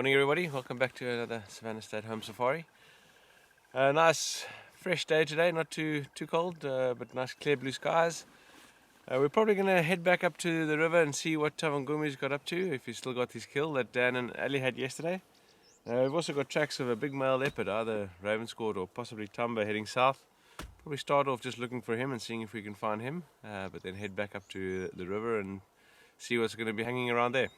Morning everybody, welcome back to another Savanna State Home Safari. Nice fresh day today, not too cold, but nice clear blue skies. We're probably going to head back up to the river and see what Tavangumi's got up to, if he's still got his kill that Dan and Ali had yesterday. We've also got tracks of a big male leopard, either Ravenscourt or possibly Thamba heading south. Probably start off just looking for him and seeing if we can find him, but then head back up to the river and see what's going to be hanging around there.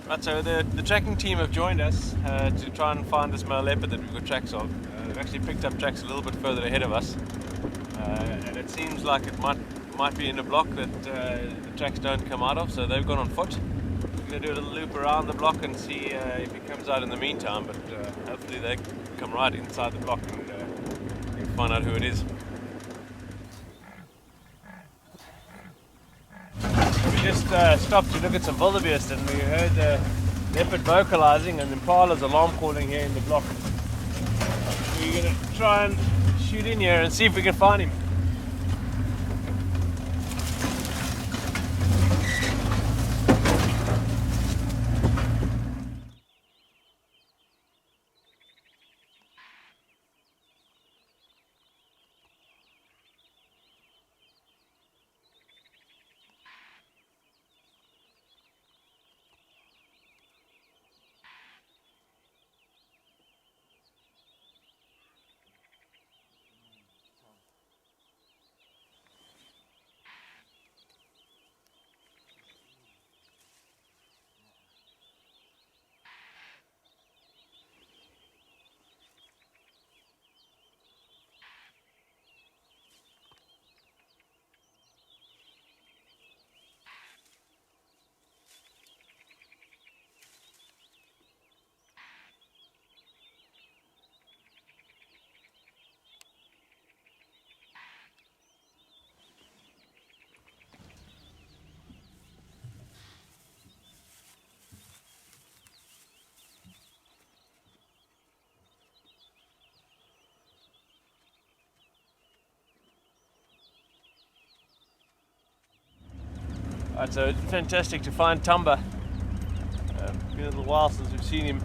Right, so the tracking team have joined us to try and find this male leopard that we've got tracks of. They've actually picked up tracks a little bit further ahead of us, and it seems like it might be in a block that the tracks don't come out of, so they've gone on foot. We're going to do a little loop around the block and see if he comes out in the meantime, but hopefully they come right inside the block and we can find out who it is. We just stopped to look at some wildebeest and we heard the leopard vocalizing and Impala's alarm calling here in the block. We're going to try and shoot in here and see if we can find him. Right, so it's fantastic to find Thamba. Been a little while since we've seen him.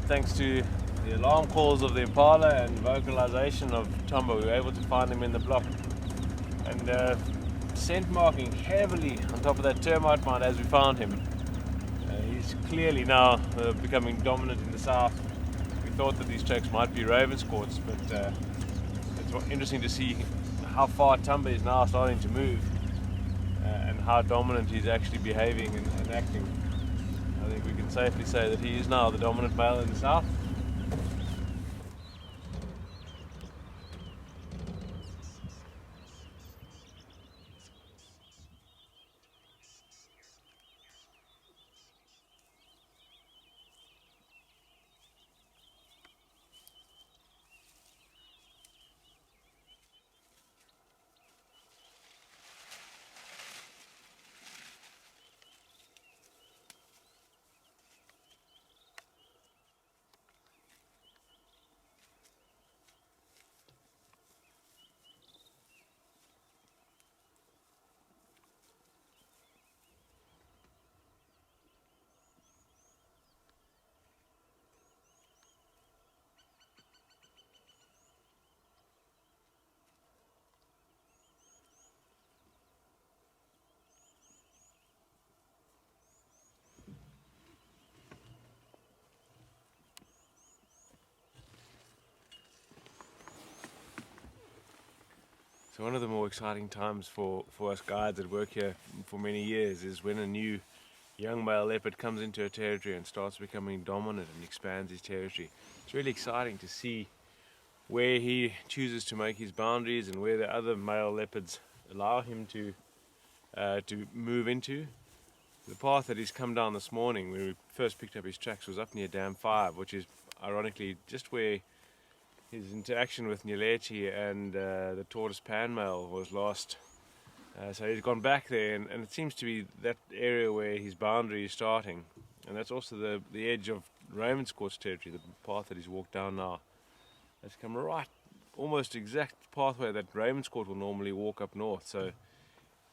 Thanks to the alarm calls of the Impala and vocalization of Thamba, we were able to find him in the block. And scent marking heavily on top of that termite mound as we found him. He's clearly now becoming dominant in the south. We thought that these tracks might be Ravenscourts, but it's interesting to see how far Thamba is now starting to move. And how dominant he's actually behaving and acting. I think we can safely say that he is now the dominant male in the south. So one of the more exciting times for us guides that work here for many years is when a new young male leopard comes into a territory and starts becoming dominant and expands his territory. It's really exciting to see where he chooses to make his boundaries and where the other male leopards allow him to move into. The path that he's come down this morning, when we first picked up his tracks was up near Dam 5, which is ironically just where his interaction with Nyeleti and the tortoise panmale was lost. So he's gone back there, and it seems to be that area where his boundary is starting, and that's also the edge of Ravenscourt's territory, the path that he's walked down now. It's come right, almost exact pathway that Ravenscourt will normally walk up north. So,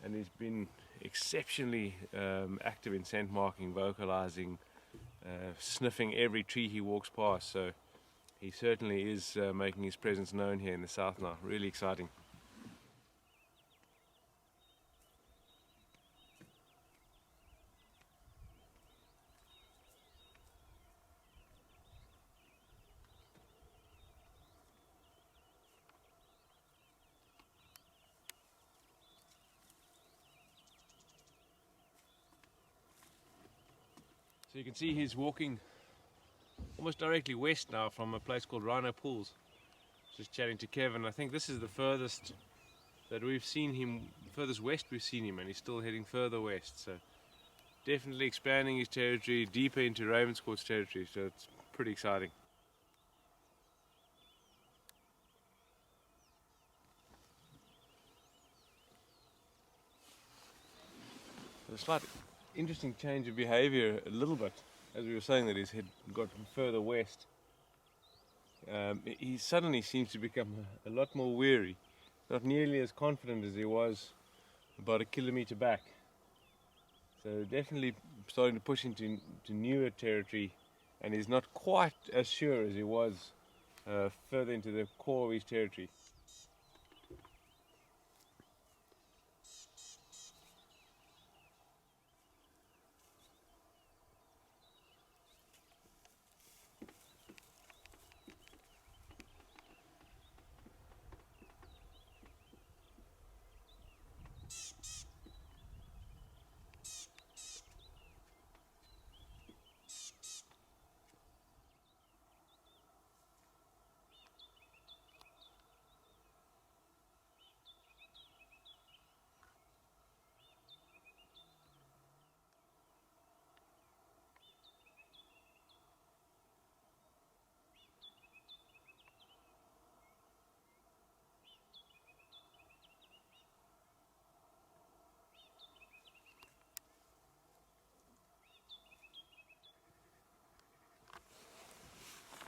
and he's been exceptionally active in scent marking, vocalizing, sniffing every tree he walks past. So he certainly is making his presence known here in the south now. Really exciting. So you can see he's walking almost directly west now from a place called Rhino Pools. Just chatting to Kevin. I think this is the furthest that we've seen him, furthest west we've seen him, and he's still heading further west. So definitely expanding his territory deeper into Ravenscourt's territory. So it's pretty exciting. A slight interesting change of behavior a little bit, as we were saying that he's got further west. He suddenly seems to become a lot more weary, not nearly as confident as he was about a kilometre back. So definitely starting to push into newer territory, and he's not quite as sure as he was further into the core of his territory.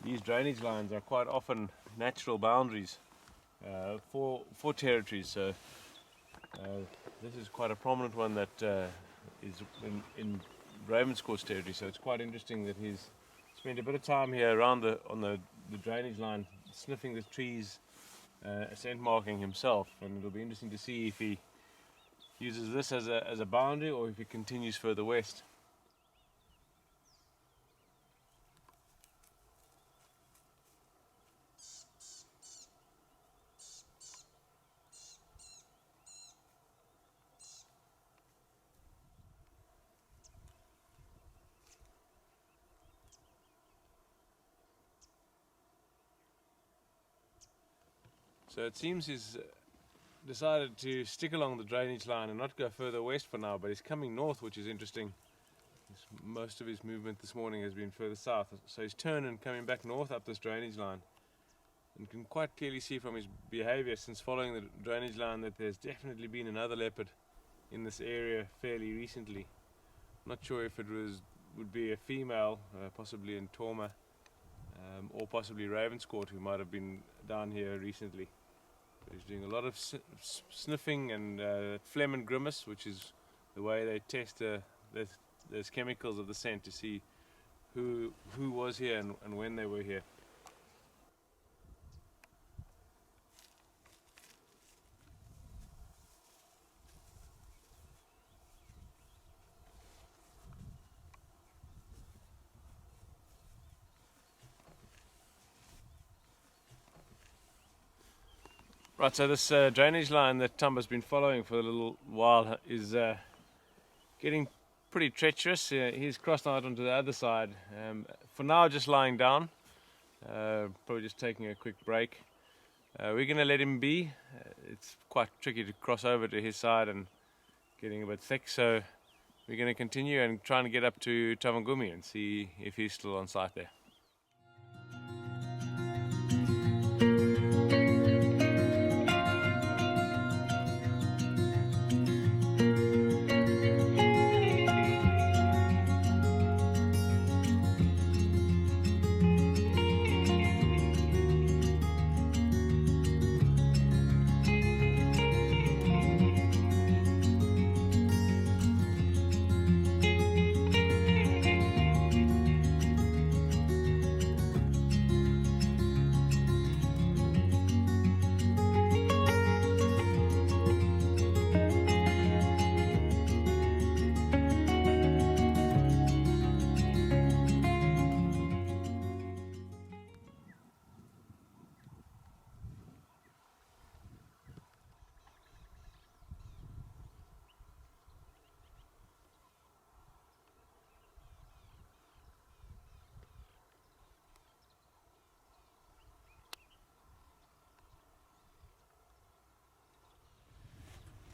These drainage lines are quite often natural boundaries for territories. So this is quite a prominent one that is in Ravenscourt's territory. So it's quite interesting that he's spent a bit of time here around on the drainage line, sniffing the trees, scent marking himself. And it'll be interesting to see if he uses this as a boundary or if he continues further west. So it seems he's decided to stick along the drainage line and not go further west for now, but he's coming north, which is interesting. Most of his movement this morning has been further south, so he's turned and coming back north up this drainage line. And you can quite clearly see from his behavior since following the drainage line that there's definitely been another leopard in this area fairly recently. Not sure if it would be a female, possibly in Thamba, or possibly Ravenscourt, who might have been down here recently. But he's doing a lot of sniffing and phlegm and grimace, which is the way they test those chemicals of the scent to see who was here and when they were here. Right, so this drainage line that Thamba's been following for a little while is getting pretty treacherous. He's crossed out onto the other side. For now, just lying down, probably just taking a quick break. We're going to let him be. It's quite tricky to cross over to his side and getting a bit thick, so we're going to continue and try and get up to Tavangumi and see if he's still on site there.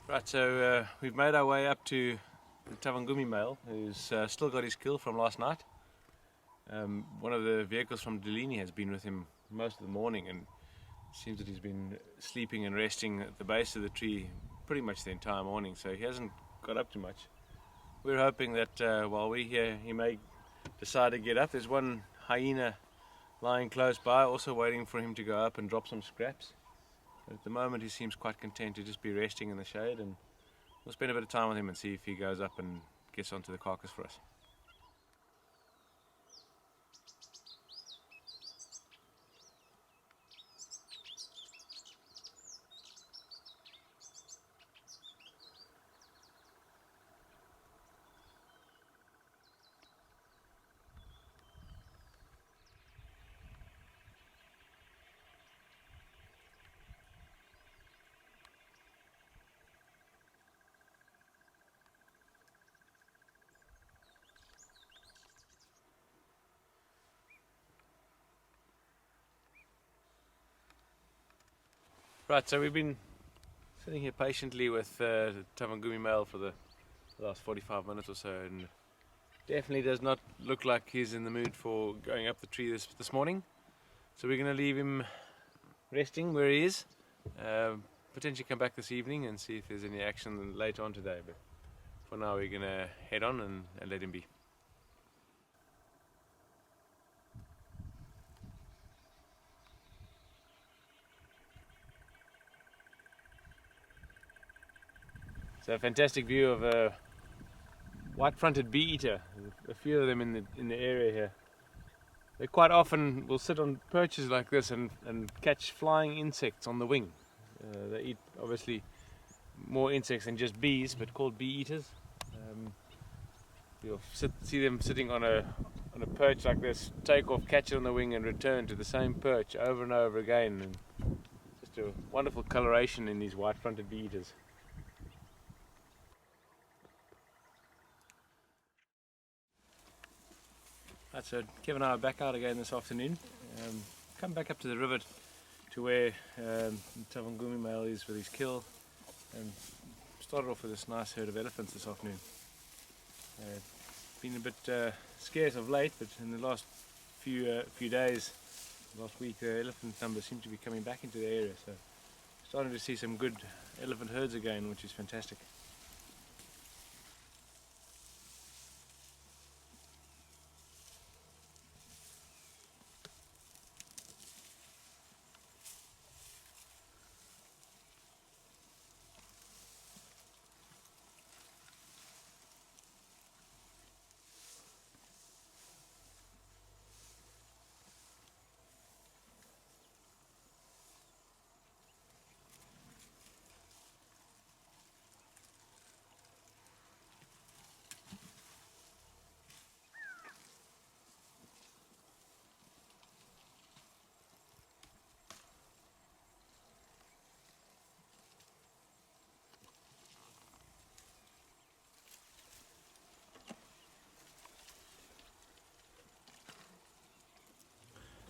Right, so we've made our way up to the Tavangumi male, who's still got his kill from last night. One of the vehicles from Delini has been with him most of the morning, and it seems that he's been sleeping and resting at the base of the tree pretty much the entire morning, so he hasn't got up too much. We're hoping that while we're here he may decide to get up. There's one hyena lying close by, also waiting for him to go up and drop some scraps. But at the moment he seems quite content to just be resting in the shade, and we'll spend a bit of time with him and see if he goes up and gets onto the carcass for us. Right, so we've been sitting here patiently with the Tavangumi male for the last 45 minutes or so, and definitely does not look like he's in the mood for going up the tree this morning. So we're going to leave him resting where he is, potentially come back this evening and see if there's any action later on today, but for now we're going to head on and let him be. It's a fantastic view of a white-fronted bee-eater. A few of them in the area here. They quite often will sit on perches like this and catch flying insects on the wing. They eat obviously more insects than just bees, but called bee-eaters. You'll see them sitting on a perch like this, take off, catch it on the wing, and return to the same perch over and over again. And just a wonderful coloration in these white-fronted bee-eaters. Right, so Kevin and I are back out again this afternoon. Come back up to the river to where the Tavangumi male is with his kill, and started off with this nice herd of elephants this afternoon. Been a bit scarce of late, but in the last few days, last week, the elephant numbers seem to be coming back into the area, so starting to see some good elephant herds again, which is fantastic.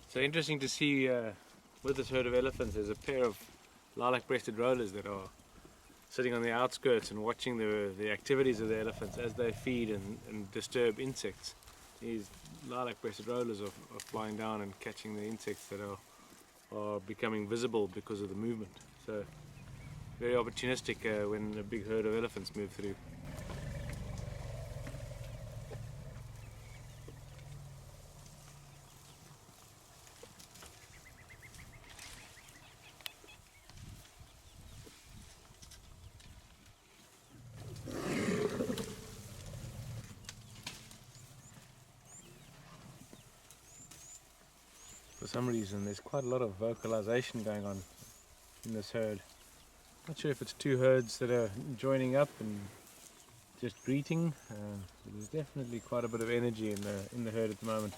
So interesting to see with this herd of elephants, there's a pair of lilac-breasted rollers that are sitting on the outskirts and watching the activities of the elephants as they feed and disturb insects. These lilac-breasted rollers are flying down and catching the insects that are becoming visible because of the movement. So very opportunistic when a big herd of elephants move through. For some reason there's quite a lot of vocalization going on in this herd. Not sure if it's two herds that are joining up and just greeting, but there's definitely quite a bit of energy in the herd at the moment.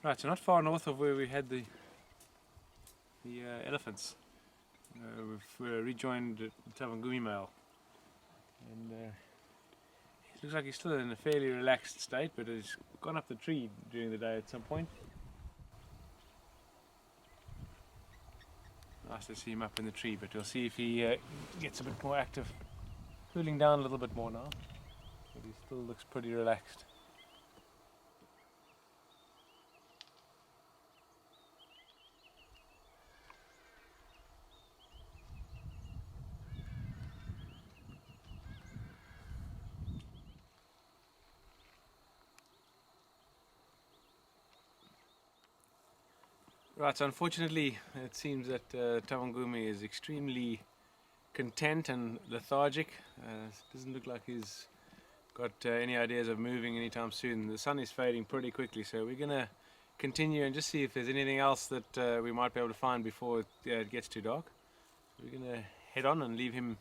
Right, so not far north of where we had the elephants. We've rejoined the Tavangumi male, and it looks like he's still in a fairly relaxed state, but he's gone up the tree during the day at some point. Nice to see him up in the tree, but we'll see if he gets a bit more active. Cooling down a little bit more now, but he still looks pretty relaxed. Right, so unfortunately it seems that Tavangumi is extremely content and lethargic. Doesn't look like he's got any ideas of moving anytime soon. The sun is fading pretty quickly, so we're going to continue and just see if there's anything else that we might be able to find before it gets too dark. So we're going to head on and leave him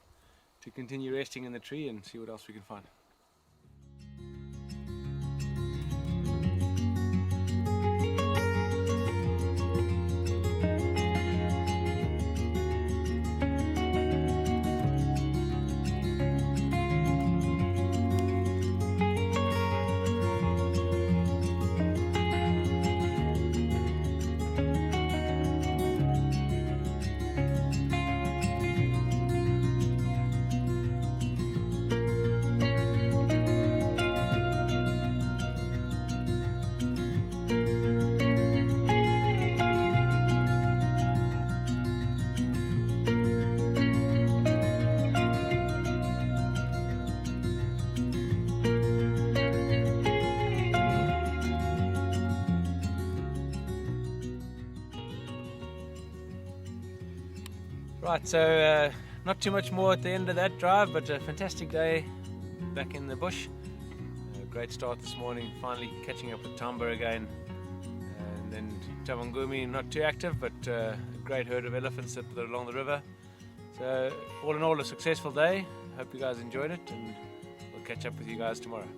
to continue resting in the tree and see what else we can find. Right, so not too much more at the end of that drive, but a fantastic day back in the bush. Great start this morning, finally catching up with Thamba again. And then Tavangumi, not too active, but a great herd of elephants that are along the river. So all in all, a successful day. Hope you guys enjoyed it, and we'll catch up with you guys tomorrow.